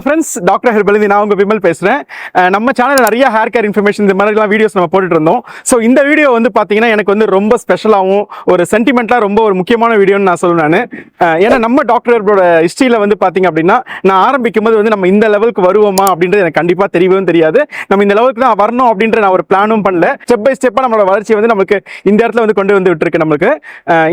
Friends, doctor herbal நான் உங்க விமல் பேசுறேன். நம்ம சேனல்ல நிறைய ஹேர் கேர் இன்ஃபர்மேஷன் இந்த மாதிரிலாம் வீடியோஸ் நம்ம போட்டுட்டு இருந்தோம். ஸோ இந்த வீடியோ வந்து பார்த்தீங்கன்னா எனக்கு வந்து ரொம்ப ஸ்பெஷலாகவும் ஒரு சென்டிமெண்ட்டாக ரொம்ப ஒரு முக்கியமான வீடியோன்னு நான் சொல்லுவேன். ஏன்னா நம்ம டாக்டர் ஹெர்பலோட ஹிஸ்ட்ரியில் வந்து பார்த்தீங்க அப்படின்னா நான் ஆரம்பிக்கும் போது வந்து நம்ம இந்த லெவலுக்கு வருவோமா அப்படின்றது எனக்கு கண்டிப்பாக தெரியவும் தெரியாது. நம்ம இந்த லெவலுக்கு தான் வரணும் அப்படின்ற நான் ஒரு பிளானும் பண்ணல. ஸ்டெப் பை ஸ்டெப்பாக நம்மளோட வளர்ச்சி வந்து நமக்கு இந்த இடத்துல வந்து கொண்டு வந்து விட்டுருக்கு. நம்மளுக்கு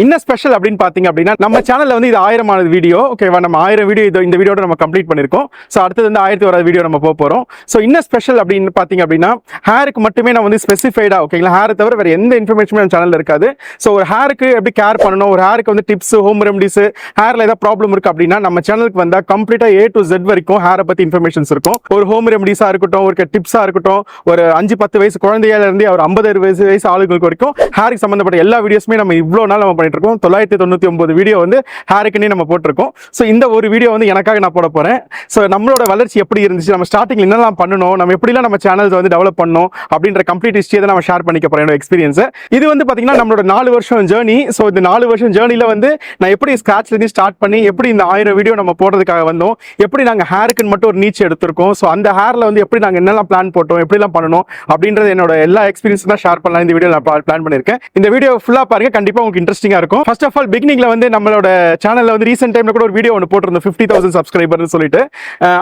இன்னும் ஸ்பெஷல் அப்படின்னு பார்த்தீங்க அப்படின்னா நம்ம சேனலில் வந்து இது 1000வது வீடியோ. ஓகேவா, நம்ம 1000 வீடியோ இந்த வீடியோட நம்ம கம்ப்ளீட் பண்ணியிருக்கோம். ஸோ அடுத்தது வந்து 1001 வீடியோ நம்ம போக போகிறோம். ஸோ இன்னும் ஸ்பெஷல் அப்படின்னு பார்த்தீங்க அப்படின்னா ஹேருக்கு மட்டுமே நான் வந்து ஸ்பெசிஃபைடாக ஓகேங்களா, ஹேரை தவிர வேறு எந்த இன்ஃபர்மேஷனுமே நம்ம சேனலில் இருக்காது. ஸோ ஒரு ஹேருக்கு எப்படி கேர் பண்ணணும், ஒரு ஹேருக்கு வந்து டிப்ஸ், ஹோம் ரெமடிஸ், ஹேரில் ஏதாவது ப்ராப்ளம் இருக்குது அப்படின்னா நம்ம சேனலுக்கு வந்தால் கம்ப்ளீட்டாக A to Z வரைக்கும் ஹேரை பற்றி இன்ஃபர்மேஷன்ஸ் இருக்கும். ஒரு ஹோம் ரெமடிஸாக இருக்கட்டும், ஒரு டிப்ஸாக இருக்கட்டும், ஒரு 5-10 வயசு குழந்தையிலேருந்து ஒரு 50-60 வயசு ஆளுங்களுக்கு வரைக்கும் ஹேருக்கு சம்மந்தப்பட்ட எல்லா வீடியோஸுமே நம்ம இவ்வளோ நாள் நம்ம பண்ணிட்டு இருக்கோம். 999 வீடியோ வந்து ஹேருக்குன்னே நம்ம போட்டிருக்கோம். ஸோ இந்த ஒரு வீடியோ வந்து எனக்காக நான் போட போகிறேன். ஸோ நம்மளோட வளர்ச்சி எப்படி இருந்துச்சு, நம்ம ஸ்டார்டிங்ல என்னெல்லாம் பண்ணணும், நம்ம எப்படிலாம் நம்ம சேனல்ஸ் வந்து டெவலப் பண்ணணும் அப்படின்ற கம்ப்ளீட் ஹிஸ்டரியை தான் நம்ம ஷேர் பண்ணிக்க போறேன். என்னோட எக்ஸ்பீரியன்ஸ் இது வந்து பாத்தீங்கன்னா நம்மளோட 4 வருஷம் ஜேர்னி. ஸோ இந்த 4 வருஷம் ஜேர்னில வந்து நான் எப்படி ஸ்கிராச்ல இருந்து ஸ்டார்ட் பண்ணி எப்படி இந்த 1000 வீடியோ நம்ம போடுறதுக்காக வந்தோம், எப்படி நாங்கள் ஹேருக்குன்னு மட்டும் ஒரு நீச்சு எடுத்திருக்கோம். ஸோ அந்த ஹேர்ல வந்து எப்படி நாங்கள் என்னெல்லாம் பிளான் போட்டோம், எப்படிலாம் பண்ணணும் அப்படின்றது என்னோட எல்லா எக்ஸ்பீரியன்ஸ் தான் ஷேர் பண்ணலாம் இந்த வீடியோ நான் பிளான் பண்ணியிருக்கேன். இந்த வீடியோ ஃபுல்லா பாருங்க, கண்டிப்பா உங்களுக்கு இன்ட்ரெஸ்டிங்கா இருக்கும். ஃபர்ஸ்ட் ஆஃப் ஆல் பிகினிங்ல வந்து நம்மளோட சேனல்ல வந்து ரீசென்ட் டைம்ல கூட ஒரு வீடியோ ஒன்று போட்டிருந்தோம் 50,000 சப்ஸ்கிரைபர்னு சொல்லிட்டு.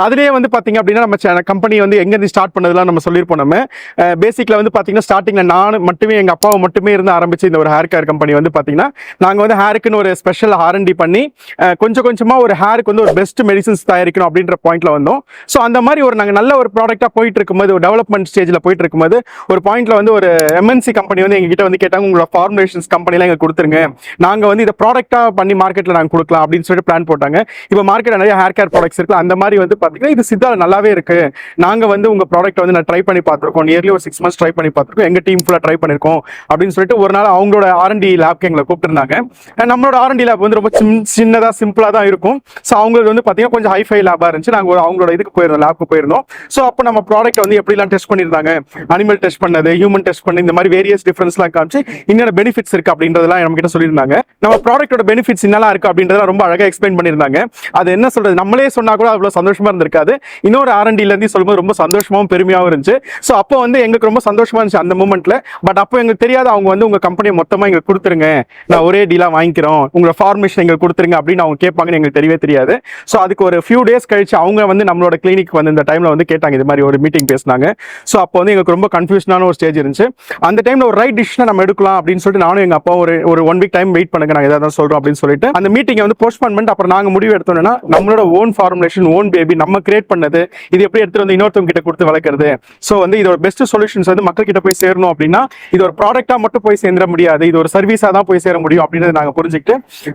அதுலேயே வந்து பாத்தீங்க அப்படின்னா நம்ம கம்பெனி வந்து எங்கேருந்து ஸ்டார்ட் பண்ணதெல்லாம் நம்ம சொல்லியிருப்போம். நம்ம பேசிக்ல வந்து பாத்தீங்கன்னா ஸ்டார்டிங்ல நான் மட்டுமே எங்க அப்பாவை மட்டுமே இருந்து ஆரம்பிச்சு இந்த ஒரு ஹேர் கேர் கம்பெனி வந்து பாத்தீங்கன்னா நாங்க வந்து ஹேருக்குன்னு ஒரு ஸ்பெஷல் R&D பண்ணி கொஞ்சம் கொஞ்சமா ஒரு ஹேருக்கு வந்து ஒரு பெஸ்ட் மெடிசன்ஸ் தயாரிக்கணும் அப்படின்ற பாயிண்ட்ல வந்தோம். ஸோ அந்த மாதிரி ஒரு நாங்கள் நல்ல ஒரு ப்ராடக்டா போயிட்டு இருக்கும்போது, ஒரு டெவலப்மெண்ட் ஸ்டேஜ்ல போயிட்டு இருக்கும்போது ஒரு பாயிண்ட்ல வந்து ஒரு MNC கம்பெனி வந்து எங்ககிட்ட வந்து கேட்டாங்க, உங்களோட ஃபார்முலேஷன்ஸ் கம்பெனிலாம் எங்களுக்கு கொடுத்துருங்க, நாங்க வந்து இதை ப்ராடக்டா பண்ணி மார்க்கெட்ல நாங்கள் கொடுக்கலாம் அப்படின்னு சொல்லிட்டு பிளான் போட்டாங்க. இப்போ மார்க்கெட்ல நிறைய ஹேர் கேர் ப்ராடக்ட்ஸ் இருக்கு. அந்த மாதிரி வந்து பாத்தீங்கன்னா இது சித்தால நல்லாவே இருக்கு, நாங்க வந்து உங்க ப்ராடக்ட் வந்து நான் ட்ரை பண்ணி பார்த்துருக்கோம், நியர்லி ஒரு 6 months ட்ரை பண்ணி பார்த்துருக்கோம், எங்க டீம் ஃபுல்லா ட்ரை பண்ணிருக்கோம் அப்படின்னு சொல்லிட்டு ஒரு நாள் அவங்களோட R&D லேப்க்கு எங்களை கூப்பிட்டுருந்தாங்க. நம்மளோட R&D லேப் வந்து ரொம்ப சின்னதா சிம்பிளா தான் இருக்கும். ஸோ அவங்களுக்கு வந்து பாத்தீங்கன்னா கொஞ்சம் ஹைஃபை லேபா இருந்துச்சு. நாங்கள் அவங்களோட இதுக்கு போயிருந்தோம், லேப்க்கு போயிருந்தோம். ஸோ அப்போ நம்ம ப்ராடக்ட் வந்து எப்படிலாம் டெஸ்ட் பண்ணியிருந்தாங்க, அனிமல் டெஸ்ட் பண்ணது, ஹியூமன் டெஸ்ட் பண்ணி, இந்த மாதிரி வேரியஸ் டிஃபரன்ஸ்லாம் காமிச்சு என்னென்ன பெனிஃபிட்ஸ் இருக்கு அப்படின்றதெல்லாம் நம்ம கிட்ட சொல்லியிருந்தாங்க. நம்ம ப்ராடக்ட்டோட பெனிஃபிட்ஸ் என்னெல்லாம் இருக்கு அப்படின்றத ரொம்ப அழகாக எக்ஸ்பிளைன் பண்ணியிருந்தாங்க. அது என்ன சொல்றது, நம்மளே சொன்னா கூட அவ்வளோ சந்தோஷமா இருந்திருக்காது. இன்னொரு R&Dல இருந்து சொல்லும்போது ரொம்ப சந்தோஷமாவும் பெருமையாகவும் இருந்துச்சு. ஸோ அப்போ வந்து எங்களுக்கு ரொம்ப சந்தோஷமா இருந்துச்சு அந்த மூமெண்ட்ல. பட் அப்போ எங்களுக்கு தெரியாது அவங்க வந்து உங்க கம்பெனியை மொத்தமா எங்களுக்கு கொடுத்துருங்க, நான் ஒரே டீலா வாங்கிக்கிறோம், உங்களோட ஃபார்மேஷன் எங்களுக்கு கொடுத்துருங்க அப்படின்னு அவங்க கேட்பாங்கன்னு எங்களுக்கு தெரியவே தெரியாது. ஸோ அதுக்கு ஒரு ஃபியூ டேஸ் கழிச்சு அவங்க வந்து நம்மளோட கிளினிக் வந்து இந்த டைம்ல வந்து கேட்டாங்க, இது மாதிரி ஒரு மீட்டிங் பேசினாங்க. ஸோ அப்போ வந்து எங்களுக்கு ரொம்ப கன்ஃபியூஷனான ஒரு ஸ்டேஜ் இருந்துச்சு. அந்த டைம்ல ஒரு ரைட் டிசிஷனை நம்ம எடுக்கலாம் அப்படின்னு சொல்லிட்டு நானும் எங்க அப்பா ஒரு 1 week டைம் வெயிட் பண்ணுங்க, நாங்கள் ஏதாவது சொல்றோம் அப்படின்னு சொல்லிட்டு அந்த மீட்டிங்கை வந்து போஸ்ட்போன் பண்ணிட்டு அப்புறம் நாங்கள் முடிவு எடுத்தோம்னா நம்மளோட ஓன் ஃபார்முலேஷன், ஓன் பேபி, நம்ம கிரியேட் பண்ணது, இது எப்படி எடுத்துட்டு வந்து இன்னொருத்தவங்க கிட்ட கொடுத்து வளர்க்கறது. ஸோ வந்து இதோட பெஸ்ட் சொல்யூஷன்ஸ் வந்து மக்கள் கிட்ட போய் சேரணும் அப்படின்னா இது ஒரு ப்ராடக்டா மட்டும் போய் சேர்ந்துட முடியாது, இது ஒரு சர்வீஸா தான் போய் சேர முடியும் அப்படின்றத நாங்கள் புரிஞ்சுக்கிட்டு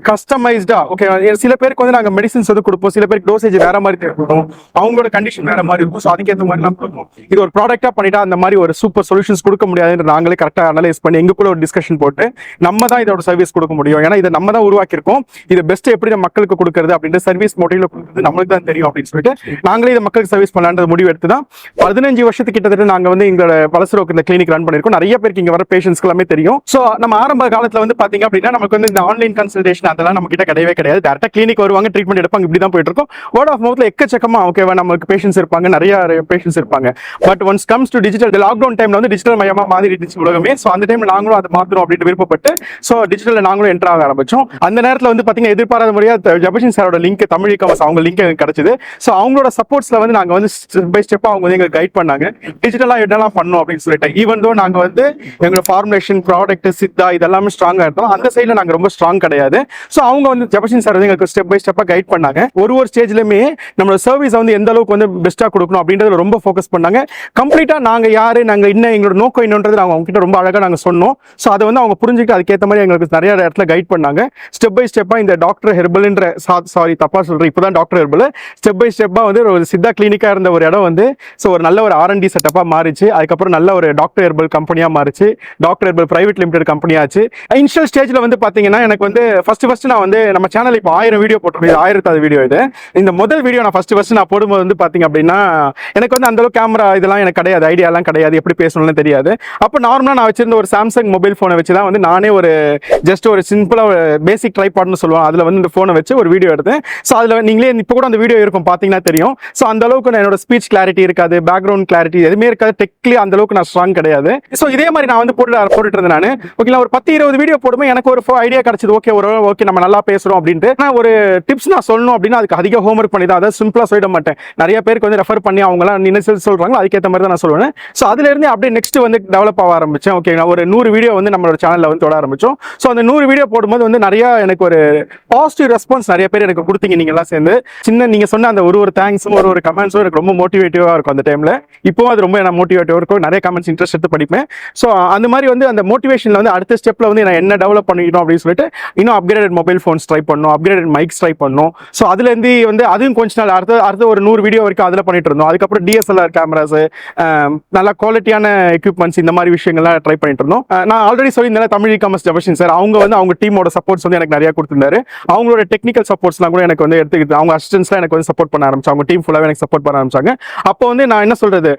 கஸ்டமைஸ்டா ஓகே, சில பேருக்கு வந்து நாங்கள் மெடிசன்ஸ் வந்து கொடுப்போம், சில பேருக்கு டோசேஜ் வேற மாதிரி தேவைப்படும், அவங்களோட கண்டிஷன் வேற மாதிரி இருக்கும். ஸோ அதுக்கேற்ற மாதிரி நான் கொடுப்போம். இது ஒரு ப்ராடக்டா பண்ணிட்டா அந்த மாதிரி ஒரு சூப்பர் சொல்யூஷன்ஸ் கொடுக்க முடியாதுன்னு நாங்களே கரெக்டாக அனலைஸ் பண்ணி எங்களுக்குள்ள ஒரு டிஸ்கஷன் போட்டு நம்ம தான் இதோட சர்வீஸ் கொடுக்க முடியும், ஏன்னா இதை நம்ம தான் உருவாக்கியிருக்கோம், இது பெஸ்ட் எப்படி நம்ம மக்களுக்கு கொடுக்கறது அப்படின்ற சர்வீஸ் மோட்டிவ்ல கொடுக்குறது நம்மளுக்கு தான் தெரியும் அப்படின்னு சொல்லிட்டு நாங்களே இதை மக்களுக்கு சர்வீஸ் பண்ணலான்ற முடிவு எடுத்து தான் 15 வருஷத்துக்கு கிட்டத்தட்ட நாங்க வந்து எங்களோட வளசரோக்கு இந்த கிளினிக் ரன் பண்ணிருக்கோம். நிறைய பேருக்கு இங்க வர பேஷண்ட்ஸ்க்கு எல்லாமே தெரியும். சோ நம்ம ஆரம்ப காலத்துல வந்து பாத்தீங்க அப்படின்னா நமக்கு வந்து இந்த ஆன்லைன் கன்சல்டேஷன் அதெல்லாம் நம்ம கிட்ட கிடையவே கிடையாது. டேரக்டா கிளினிக் வருவாங்க, ட்ரீட்மெண்ட் எடுப்பாங்க, இப்படி தான் போயிட்டு இருக்கும். வேர்ட் ஆஃப் மவுத்ல எக்கச்சக்கமா ஓகேவா நமக்கு பேஷண்ட்ஸ் இருப்பாங்க, நிறைய பேஷண்ட்ஸ் இருப்பாங்க. But once comes to digital, lockdown டைம்ல வந்து டிஜிட்டல் மயமா மாறிடுச்சு உலகமே. சோ அந்த டைம்ல நாங்களும் அதை மாத்தணும் அப்படின்னு விருப்பப்பட்டு சோ டிஜிட்டல்ல நாங்களும் என்டர் ஆக ஆரம்பிச்சோம். அந்த நேரத்துல வந்து பாத்தீங்கன்னா எதிர்பாராத முறையா ஜபஷன் சாரோட லிங்க், தமிழ் 𝐂𝐭 அவங்க லிங்க் எனக்கு கிடைச்சது. சோ அவங்களோட சப்போர்ட்ஸ்ல வந்து நாங்க வந்து ஸ்டெப் பை ஸ்டெப்பா அவங்க வந்து எங்களுக்கு கைட் பண்ணாங்க, டிஜிட்டலா என்னெல்லாம் பண்ணணும் அப்படின்னு சொல்லிட்டு. ஈவன் தோ நாங்க வந்து எங்களோட ஃபார்முலேஷன், ப்ராடக்ட், சித்தா இதெல்லாமே ஸ்ட்ராங்கா இருந்தோம், அந்த சைட்ல நாங்க ரொம்ப ஸ்ட்ராங் கிடையாது. சோ அவங்க வந்து ஜபஷன் சார் வந்து எங்களுக்கு ஸ்டெப் பை ஸ்டெப்பா கைட் பண்ணாங்க. ஒரு ஸ்டேஜ்லயுமே நம்மளோட சர்வீஸ் வந்து எந்த அளவுக்கு வந்து பெஸ்டா கொடுக்கணும் அப்படின்றதுல ரொம்ப ஃபோக்கஸ் பண்ணாங்க. கம்ப்ளீட்டா நாங்க யாரு, நாங்க என்ன, எங்களோட நோக்கம் என்னன்றது நாங்க அவங்க கிட்ட ரொம்ப அழகா நாங்க சொன்னோம். சோ அதை வந்து அவங்க புரிஞ்சுக்கிட்டு அதுக்கேற்ற மாதிரி எங்களுக்கு நிறைய இடத்துல கைட் பண்ணாங்க. ஸ்டெப் பை ஸ்டெப்பா இந்த டாக்டர் ஹெர்பல்ன்ற சாரி தப்பா சொல்றேன், இப்பதான் டாக்டர் ஹெர்பல் ஸ்டெப் பை ஸ்டெப்பா வந்து ஒரு சித்தா கிளினிக்கா இருந்த ஒரு இடம் வந்து சோ ஒரு நல்ல ஒரு R&D செட்டப்பா மாறிச்சு. அதுக்கப்புறம் நல்ல ஒரு டாக்டர் ஹெர்பல் கம்பெனியா மாறிச்சு, doctor herbal private limited company ஆச்சு. இனிஷியல் ஸ்டேஜ்ல வந்து பாத்தீங்கன்னா எனக்கு வந்து ஃபர்ஸ்ட் நான் வந்து நம்ம சேனல் இப்போ 1000 வீடியோ போட்டிருக்கேன், 1000வது வீடியோ இது. இந்த முதல் வீடியோ நான் ஃபர்ஸ்ட் நான் போடும்போது வந்து பாத்தீங்க அப்படின்னா எனக்கு வந்து அந்த அளவுக்கு கேமரா இதெல்லாம் எனக்கு கிடையாது, ஐடியாலாம் கிடையாது, எப்படி பேசணும்னு தெரியாது. அப்போ நார்மலா நான் வச்சிருந்த ஒரு சாம்சங் மொபைல் போனை வச்சு தான் வந்து நானே ஒரு ஜஸ்ட் ஒரு சிம்பிளா பேசிக் ட்ரைபாட்னு சொல்லுவோம், அதுல வந்து இந்த போனை வச்சு ஒரு வீடியோ எடுத்தேன். ஸோ அதுல நீங்களே இப்போ கூட அந்த வீடியோ இருக்கும் பாத்தீங்கன்னா தெரியும். ஸோ அந்த அளவுக்கு என்னோட ஸ்பீச் கிளாரிட்டி இருக்காது, பேக்ரவுண்ட் கிளாரிட்டி எதுவுமே இருக்காது, டெக்லி அந்த அளவுக்கு நான் ஸ்ட்ராங் கிடையாது. ஸோ இதே மாதிரி நான் வந்து போட்டுட்டு இருந்தேன் நான். ஓகேங்களா, ஒரு 10-20 வீடியோ போடும்போது எனக்கு ஒரு ஐடியா கிடைச்சது. ஓகே நம்ம நல்லா பேசுறோம் அப்படின்ட்டு நான் ஒரு டிப்ஸ் நான் சொல்லணும் அப்படின்னா அதுக்கு அதிக ஹோம்ஒர்க் பண்ணி தான், அதை சிம்பிளா சொல்லிட மாட்டேன். நிறைய பேருக்கு வந்து ரெஃபர் பண்ணி அவங்க எல்லாம் என்ன சொல்றாங்க அதுக்கேற்ற மாதிரி தான் நான் சொல்லுவேன். ஸோ அதுல இருந்து அப்படியே நெக்ஸ்ட் வந்து டெவலப் ஆக ஆரம்பிச்சேன். ஓகே, நான் ஒரு 100 வீடியோ வந்து நம்மளோட சேனல்ல வந்து தொட ஆரம்பிச்சோம். ஸோ அந்த 100 வீடியோ போடும்போது வந்து நிறைய எனக்கு ஒரு பாசிட்டிவ் ரெஸ்பான்ஸ் நிறைய பேர் எனக்கு கொடுத்தீங்க. நீங்க எல்லாம் சேர்ந்து நீங்க சொன்ன அந்த ஒரு தேங்க்ஸும் ஒரு கமெண்ட்ஸும் எனக்கு ரொம்ப மோட்டிவேட்டிவா இருக்கும் அந்த டைம்ல. இப்போ அது ரொம்ப மோட்டிவேட்டிவா இருக்கும். நிறைய கமெண்ட்ஸ் இன்ட்ரெஸ்ட் எடுத்து படிப்பேன். ஸோ அந்த மாதிரி வந்து அந்த மோட்டிவேஷன்ல வந்து அடுத்த ஸ்டெப்ல வந்து நான் என்ன டெவலப் பண்ணிக்கணும் அப்படின்னு சொல்லிட்டு இன்னும் அப்கிரேடட் மொபைல் ஃபோன்ஸ் ட்ரை பண்ணணும், அப்கிரேடட் மைக்ஸ் ட்ரை பண்ணணும். ஸோ அதுல இருந்து வந்து அதுவும் கொஞ்ச நாள் அடுத்த ஒரு 100 வீடியோ வரைக்கும் அதில் பண்ணிட்டு இருந்தோம். அதுக்கப்புறம் டிஎஸ்எல்ஆர் கேமராஸ், நல்ல குவாலிட்டியான எக்யூப்மெண்ட்ஸ், இந்த மாதிரி விஷயங்கள்லாம் ட்ரை பண்ணிட்டு இருந்தோம். நான் ஆல்ரெடி சொல்லியிருந்தேன் தமிழ் காமர்ஸ் ஜெபஷன் சார், அவங்க வந்து அவங்க டீமோட சப்போர்ட்ஸ் வந்து எனக்கு நிறைய கொடுத்திருந்தாரு. அவங்களோட டெக்னிக்கல் சப்போர்ட்ஸ்லாம் கூட எனக்கு வந்து எடுத்துக்கிட்டு அவங்க அசிஸ்டன்ஸ்லாம் எனக்கு வந்து சப்போர்ட் பண்ண ஆரம்பிச்சாங்க. அவங்க டீம் ஃபுல்லாக எனக்கு சப்போர்ட் பண்ண ஆரம்பிச்சாங்க. அப்போ வந்து நான் என்ன சொல்றது,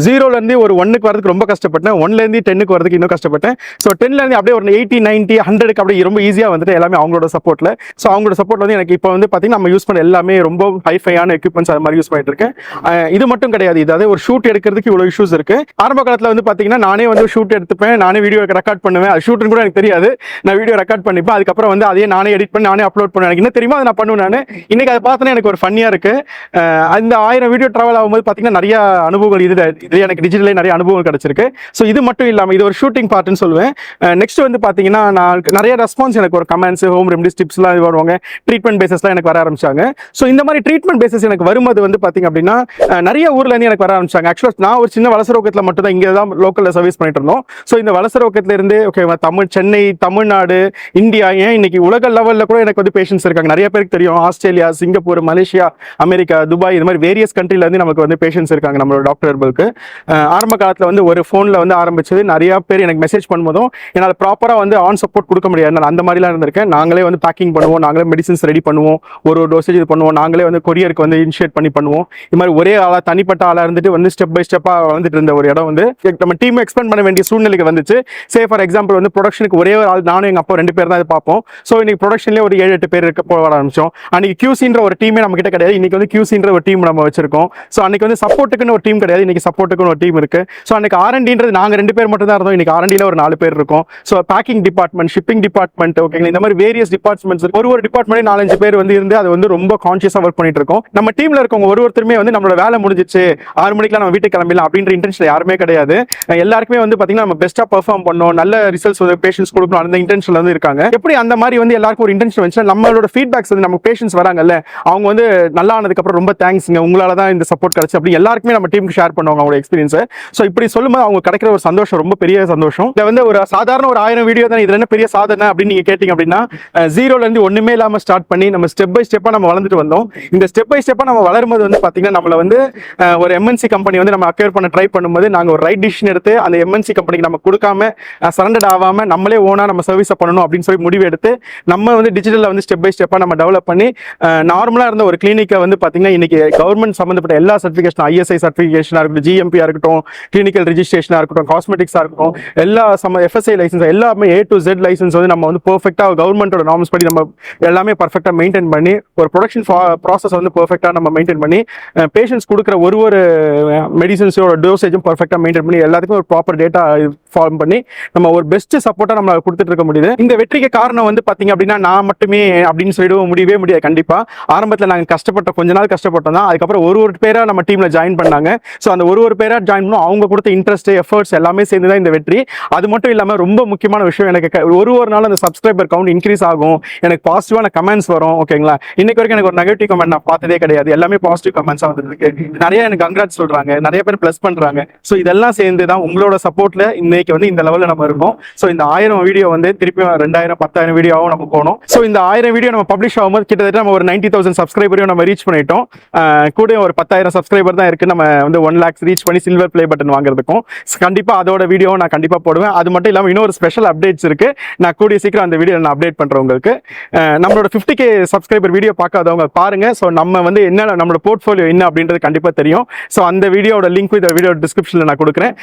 0லேருந்து ஒரு 1க்கு வரதுக்கு ரொம்ப கஷ்டப்பட்டேன், 1லேருந்து 10க்கு வரதுக்கு இன்னும் கஷ்டப்பட்டேன். ஸோ 10லேருந்து அப்படியே ஒரு 80, 90, 100க்கு அப்படியே ரொம்ப ஈஸியாக வந்துட்டு எல்லாமே அவங்களோட சப்போர்ட்ல. ஸோ அவங்களோட சப்போர்ட் வந்து எனக்கு இப்போ வந்து பார்த்தீங்கன்னா நம்ம யூஸ் பண்ண எல்லாமே ரொம்ப ஹைஃபையான எக்யூப்மெண்ட்ஸ் அது மாதிரி யூஸ் பண்ணிட்டு இருக்கேன். இது மட்டும் கிடையாது, இதாவது ஒரு ஷூட் எடுக்கிறதுக்கு இவ்வளோ இஷ்யூஸ் இருக்கு. ஆரம்ப காலத்தில் வந்து பார்த்தீங்கன்னா நானே வந்து ஷூட் எடுத்துப்பேன், நானே வீடியோ ரெக்கார்ட் பண்ணுவேன். அது ஷூட்னு கூட எனக்கு தெரியாது, நான் வீடியோ ரெக்கார்ட் பண்ணிப்பேன். அதுக்கப்புறம் வந்து அதையே நானே எடிட் பண்ணி நானே அப்லோட் பண்ணுவேன். எனக்கு என்ன தெரியுமா அதை நான் பண்ணுவேன். நான் இன்னைக்கு அதை பார்த்தோன்னா எனக்கு ஒரு ஃபன்னியா இருக்கு. அந்த 1000 வீடியோ டிராவல் ஆகும்போது பார்த்தீங்கன்னா நிறைய அனுபவங்கள் இது எனக்கு டிஜிட்டலே நிறைய அனுபவங்கள் கிடைச்சிருக்கு. ஸோ இது மட்டும் இல்லாமல் இது ஒரு ஷூட்டிங் பார்ட்னு சொல்லுவேன். நெக்ஸ்ட் வந்து பார்த்தீங்கன்னா நான் நிறைய ரெஸ்பான்ஸ், எனக்கு ஒரு கமெண்ட்ஸ், ஹோம் ரெமடிஸ், டிப்ஸ்லாம் வருவாங்க, ட்ரீட்மெண்ட் பேசஸ்லாம் எனக்கு வர ஆரம்பிச்சாங்க. ஸோ இந்த மாதிரி ட்ரீட்மெண்ட் பேசஸ் எனக்கு வரும்போது வந்து பார்த்தீங்க அப்படின்னா நிறைய ஊர்ல இருந்து எனக்கு வர ஆரம்பிச்சாங்க. ஆக்சுவலாக நான் ஒரு சின்ன வலசரோக்கத்தில் மட்டும் தான் இங்கே தான் லோக்கலில் சர்வீஸ் பண்ணிட்டு இருந்தோம். ஸோ இந்த வலசரோக்கத்துல இருந்து ஓகே சென்னை, தமிழ்நாடு, இந்தியா, ஏன் இன்னைக்கு உலக லெவலில் கூட எனக்கு வந்து பேஷன்ஸ் இருக்காங்க. நிறைய பேருக்கு தெரியும், Australia, Singapore, Malaysia, America, Dubai, இது மாதிரி வேரியஸ் கண்ட்ரில இருந்து நமக்கு வந்து பேஷன்ஸ் இருக்காங்க நம்மளோட டாக்டர் ஹெர்பலுக்கு. ஆரம்ப காலத்தில் வந்து ஒரு ஃபோனில் வந்து ஆரம்பிச்சது, நிறைய பேர் எனக்கு மெசேஜ் பண்ணும்போதும் என்னால் ப்ராப்பராக வந்து ஆன் சப்போர்ட் கொடுக்க முடியாது. நான் அந்த மாதிரிலாம் இருந்திருக்கேன். நாங்களே வந்து பேக்கிங் பண்ணுவோம், நாங்களே மெடிசன்ஸ் ரெடி பண்ணுவோம், ஒரு டோசேஜ் இது பண்ணுவோம், நாங்களே வந்து கொரியருக்கு வந்து இனிஷியேட் பண்ணி பண்ணுவோம். இது மாதிரி ஒரே ஆளாக தனிப்பட்ட ஆளாக இருந்துட்டு வந்து ஸ்டெப் பை ஸ்டெப்பாக வந்துட்டு இருந்த ஒரு இடம் வந்து நம்ம டீம் எக்ஸ்பெண்ட் பண்ண வேண்டிய சூழ்நிலைக்கு வந்துச்சு. சே ஃபார் எக்ஸாம்பிள் வந்து ப்ரொடக்ஷனுக்கு ஒரே ஒரு ஆள், நானும் எங்கள் அப்பா 2 பேர் தான் இது பார்ப்போம். ஸோ இன்னைக்கு ப்ரொடக்ஷன்லேயே ஒரு 7-8 பேர் இருக்க போக ஆரம்பிச்சோம். அன்னைக்கு QCன்ற ஒரு டீமே நம்ம கிட்ட கிடையாது, இன்னைக்கு வந்து QCன்ற ஒரு டீம் நம்ம வச்சிருக்கோம். ஸோ அன்னைக்கு வந்து சப்போர்ட்டுக்குன்னு ஒரு டீம் கிடையாது, இன்னைக்கு சப்போர்ட்டுக்குன்னு ஒரு டீம் இருக்கு. ஸோ அன்னைக்கு R&Dன்றது நாங்கள் 2 பேர் மட்டும் தான் இருந்தோம், இன்னைக்கு R&Dல ஒரு 4 பேர் இருக்கும். So packing department, shipping department, ஓகேங்களா, இந்த மாதிரி வேரியஸ் டிபார்ட்மெண்ட்ஸ், ஒரு டிபார்ட்மெண்ட் 4-5 பேர் வந்து இருந்து அது வந்து ரொம்ப கான்சியஸாக ஒர்க் பண்ணிட்டு இருக்கோம். நம்ம டீம்ல இருக்கவங்க ஒருத்தருமே வந்து நம்மளோட வேலை முடிஞ்சிச்சு 6 மணிக்கெல்லாம் நம்ம வீட்டுக்கு கிளம்பிடலாம் அப்படின்ற இன்டென்ஷன் யாருமே கிடையாது. எல்லாருக்குமே வந்து பாத்தீங்கன்னா நம்ம பெஸ்டா பெர்ஃபார்ம் பண்ணணும், நல்ல ரிசல்ட்ஸ் வந்து பேஷன்ஸ் கொடுக்கணும், அந்த இன்டென்ஷன்ல வந்து இருக்காங்க. எப்படி அந்த மாதிரி வந்து எல்லாருக்கும் ஒரு இன்டென்ஷன் வந்துச்சுன்னா நம்மளோட ஃபீட்பேக்ஸ் வந்து நம்ம பேஷன்ஸ் வராங்கல்ல, அவங்க வந்து நல்லா ஆனதுக்கு அப்புறம் ரொம்ப தேங்க்ஸ்ங்க, உங்களால தான் இந்த சப்போர்ட் கிடைச்சு அப்படி எல்லாருக்குமே நம்ம டீமுக்கு ஷேர் பண்ணுவாங்க அவங்களோட எக்ஸ்பீரியன்ஸ். ஸோ இப்படி சொல்லும்போது அவங்க கிடைக்கிற ஒரு சந்தோஷம் ரொம்ப பெரிய சந்தோஷம். இதை வந்து ஒரு சாதாரண ஒரு 1000 வீடியோ தான், இதுல என்ன பெரிய சாதனை அப்படின்னு நீங்க கேட்டீங்க அப்படின்னா 0ல இருந்து ஒண்ணுமே இல்லாம ஸ்டார்ட் பண்ணி நம்ம ஸ்டெப் பை ஸ்டெப்பா நம்ம வளர்ந்துட்டு வந்தோம். இந்த ஸ்டெப் பை ஸ்டெப்பா நம்ம வளரும்போது வந்து பாத்தீங்கன்னா நம்மள வந்து ஒரு MNC கம்பெனி வந்து நம்ம அக்வயர் பண்ண ட்ரை பண்ணும்போது நாங்க ஒரு ரைட் டிசிஷன் எடுத்து அந்த MNC கம்பெனிக்கு நம்ம கொடுக்காம சரண்டர் ஆகாம நம்மளே ஓனா நம்ம சர்வீஸ் பண்ணணும் அப்படின்னு சொல்லி முடிவு எடுத்து நம்ம வந்து டிஜிட்டல்ல வந்து ஸ்டெப் பை ஸ்டெப்பா நம்ம டெவலப் பண்ணி நார்மலா இருந்த ஒரு கிளினிக்கை வந்து பாத்தீங்கன்னா இன்னைக்கு கவர்மெண்ட் சம்பந்தப்பட்ட எல்லா சர்டிபிகேஷன், ISI சர்டிபிகேஷனா இருக்கட்டும், GMP இருக்கட்டும், கிளினிக்கல் ரெஜிஸ்ட்ரேஷனா இருக்கட்டும், காஸ்மெட்டிக்ஸா இருக்கட்டும், எல்லா FSI லைசன்ஸ் எல்லாமே A to Z லைசன்ஸ் வந்து நம்ம வந்து பெர்ஃபெக்ட்டா கவர்மெண்டோட நார்ம்ஸ் படி நம்ம எல்லாமே பர்ஃபெக்ட்டா மெயின்டைன் பண்ணி ஒரு ப்ரொடக்ஷன் ப்ராசஸ் வந்து பெர்ஃபெக்ட்டா நம்ம மெயின்டைன் பண்ணி பேஷண்ட்ஸ் கொடுக்குற ஒரு மெடிசன்ஸோட டோசேஜும் பர்ஃபெக்ட்டா மெயின்டைன் பண்ணி எல்லாத்துக்கும் ஒரு ப்ராப்பர் டேட்டா ஃபார்ம் பண்ணி நம்ம ஒரு பெஸ்ட் சப்போர்ட்டா நம்ம கொடுத்துட்டு இருக்க முடியுது. இந்த வெற்றிக்கு காரணம் வந்து பாத்தீங்க அப்படின்னா நான் மட்டுமே அப்படின்னு சொல்லிடுவோம் முடியவே முடியாது. கண்டிப்பா ஆரம்பத்தில் நாங்கள் கஷ்டப்பட்டோம், கொஞ்ச நாள் கஷ்டப்பட்டோம் தான். அதுக்கப்புறம் ஒரு பேரா நம்ம டீம்ல ஜாயின் பண்ணாங்க. ஸோ அந்த ஒரு பேரா ஜாயின் பண்ணோம், அவங்க கொடுத்த இன்ட்ரெஸ்ட், எஃபர்ட்ஸ் எல்லாமே சேர்ந்து தான் இந்த வெற்றி. அது மட்டும் இல்லாமல் ரொம்ப முக்கியமான விஷயம், எனக்கு ஒரு நாள் அந்த சப்ஸ்கிரைபர் கவுண்ட் இன்க்ரீஸ் ஆகும், எனக்கு பாசிட்டிவான கமெண்ட்ஸ் வரும். ஓகேங்களா, இன்னைக்கு வரைக்கும் எனக்கு ஒரு நெகட்டிவ் கமெண்ட் நான் பார்த்ததே கிடையாது, எல்லாமே பாசிட்டிவ் கமெண்ட்ஸா வந்துருக்கு. நிறைய எனக்கு கங்க்ராட்ஸ் சொல்றாங்க, நிறைய பேர் பிளஸ் பண்றாங்க. ஸோ இதெல்லாம் சேர்ந்து தான் உங்களோட சப்போர்ட்ல இன்னைக்கு வந்து இந்த லெவலில் நம்ம இருக்கோம். ஸோ இந்த 1000 வீடியோ வந்து திருப்பி 2000 10,000 வீடியோவும் நம்ம போனோம். ஸோ இந்த 1000 வீடியோ நம்ம பப்ளிஷ் ஆகும்போது கிட்டத்தட்ட நம்ம ஒரு 90,000 சப்ஸ்கிரைபரையும் நம்ம ரீச் பண்ணிட்டோம். கூட ஒரு 10,000 சப்ஸ்கிரைபர் தான் இருக்கு, நம்ம வந்து 1 lakhs ரீச் பண்ணி சில்வர் பிளே பட்டன் வாங்குறதுக்கும். கண்டிப்பா அதோட வீடியோ நான் கண்டிப்பா போடுவேன். அது மட்டும் இல்லாமல் இன்னொரு ஸ்பெஷல் அப்டேட்ஸ் இருக்கு, நான் கூடிய சீக்கிரம் அந்த வீடியோ நான் அப்டேட் பண்றேன் உங்களுக்கு. நம்மளோட 50K சப்ஸ்கிரைபர் வீடியோ பார்க்காதவங்க பாருங்க. ஸோ நம்ம வந்து என்ன நம்மளோட போர்ட்ஃபோலியோ என்ன அப்படின்றது கண்டிப்பா தெரியும். ஸோ அந்த வீடியோட லிங்க் இந்த வீடியோ டிஸ்கிரிப்ஷன்ல நான் கொடுக்குறேன்.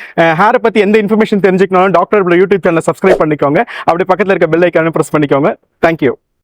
ஹேரை பத்தி எந்த இன்ஃபர்மேஷன் தெரிஞ்சுக்கணும் டாக்டர் யூடியூப் சேனலை சப்ஸ்கிரைப் பண்ணிக்கோங்க. அப்படி பக்கத்தில் இருக்க பெல் ஐக்கானை பிரஸ் பண்ணிக்கோங்க. தேங்க்யூ.